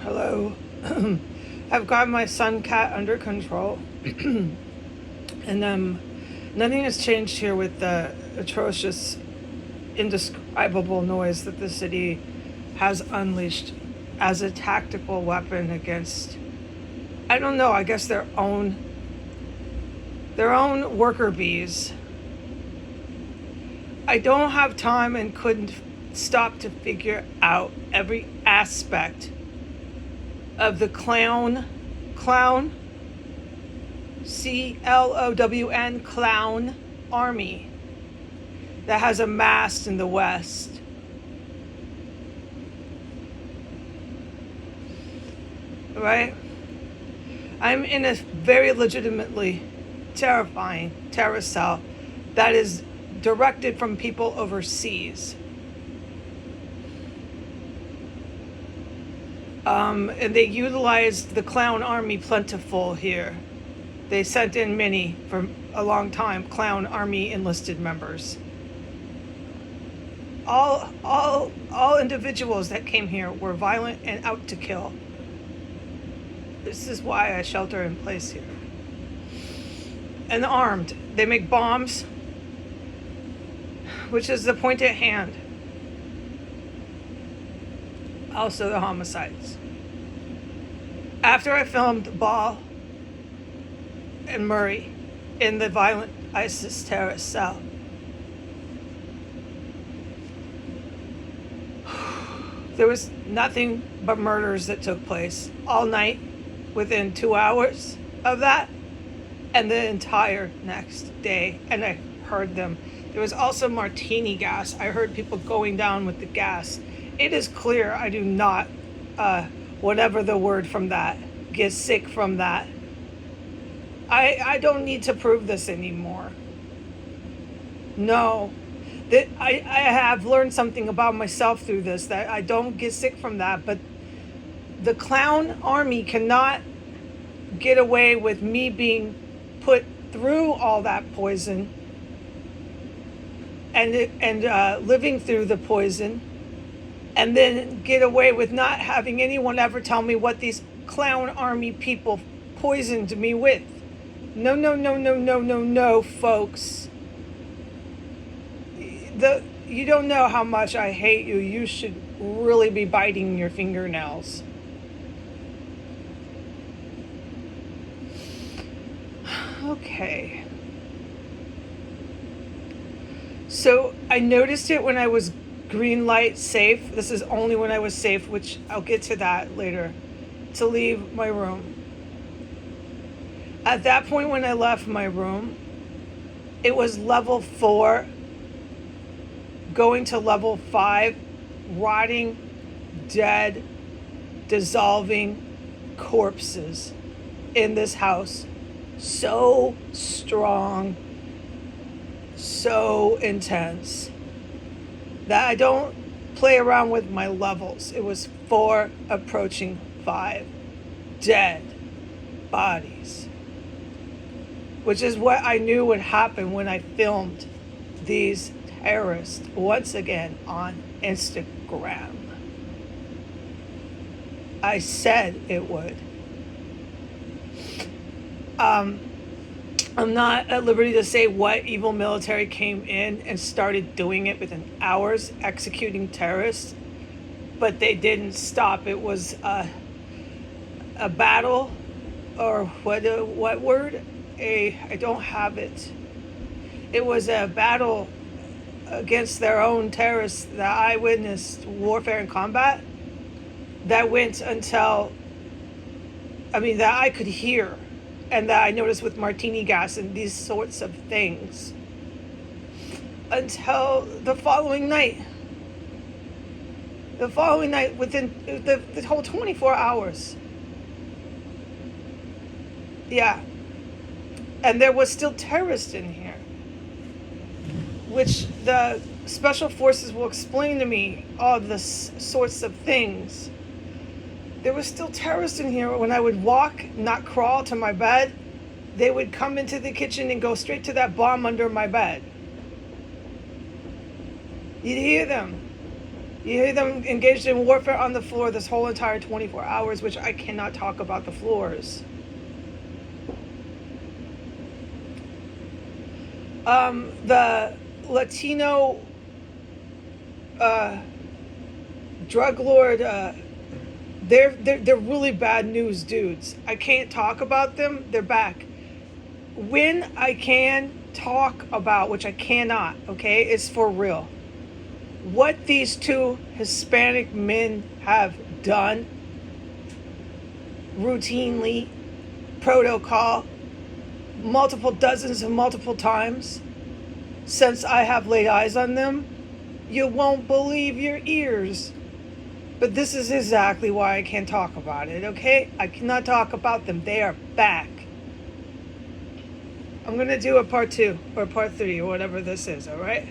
Hello. I've got my sun cat under control. And nothing has changed here with the atrocious, indescribable noise that the city has unleashed as a tactical weapon against, I don't know, I guess their own worker bees. I don't have time and couldn't stop to figure out every aspect of the clown, CLOWN, clown army that has amassed in the West. Right? I'm in a very legitimately terrifying terror cell that is directed from people overseas. And they utilized the clown army plentiful here. They sent in many for a long time, clown army enlisted members. All individuals that came here were violent and out to kill. This is why I shelter in place here. And armed. They make bombs, which is the point at hand. Also the homicides. After I filmed Ball and Murray in the violent ISIS terrorist cell, there was nothing but murders that took place all night within 2 hours of that and the entire next day. And I heard them. There was also martini gas. I heard people going down with the gas. It is clear I do not, whatever the word from that, get sick from that. I don't need to prove this anymore. No. That I have learned something about myself through this, that I don't get sick from that, but the clown army cannot get away with me being put through all that poison and living through the poison, and then get away with not having anyone ever tell me what these clown army people poisoned me with. No, no, no, no, no, no, no, folks. You don't know how much I hate you. You should really be biting your fingernails. Okay. So I noticed it when I was green light safe. This is only when I was safe, which I'll get to that later, to leave my room. At that point when I left my room, it was level 4 going to level 5, rotting, dead, dissolving corpses in this house. So strong, so intense that I don't play around with my levels. It was 4 approaching 5 dead bodies, which is what I knew would happen when I filmed these terrorists once again on Instagram. I said it would. I'm not at liberty to say what evil military came in and started doing it within hours, executing terrorists, but they didn't stop. It was a battle, or what word? I don't have it. It was a battle against their own terrorists that I witnessed, warfare and combat, that went until, that I could hear, and that I noticed with martini gas and these sorts of things, until the following night. The following night, within the whole 24 hours. Yeah. And there was still terrorists in here, which the special forces will explain to me all this sorts of things. There was still terrorists in here. When I would walk, not crawl to my bed, they would come into the kitchen and go straight to that bomb under my bed. You'd hear them. You hear them engaged in warfare on the floor this whole entire 24 hours, which I cannot talk about the floors. The Latino drug lord, they're really bad news dudes. I can't talk about them. They're back. When I can talk about, which I cannot, okay, it's for real. What these two Hispanic men have done routinely, protocol, multiple dozens and multiple times since I have laid eyes on them, you won't believe your ears. But this is exactly why I can't talk about it, okay? I cannot talk about them. They are back. I'm going to do a part 2 or part 3 or whatever this is, all right?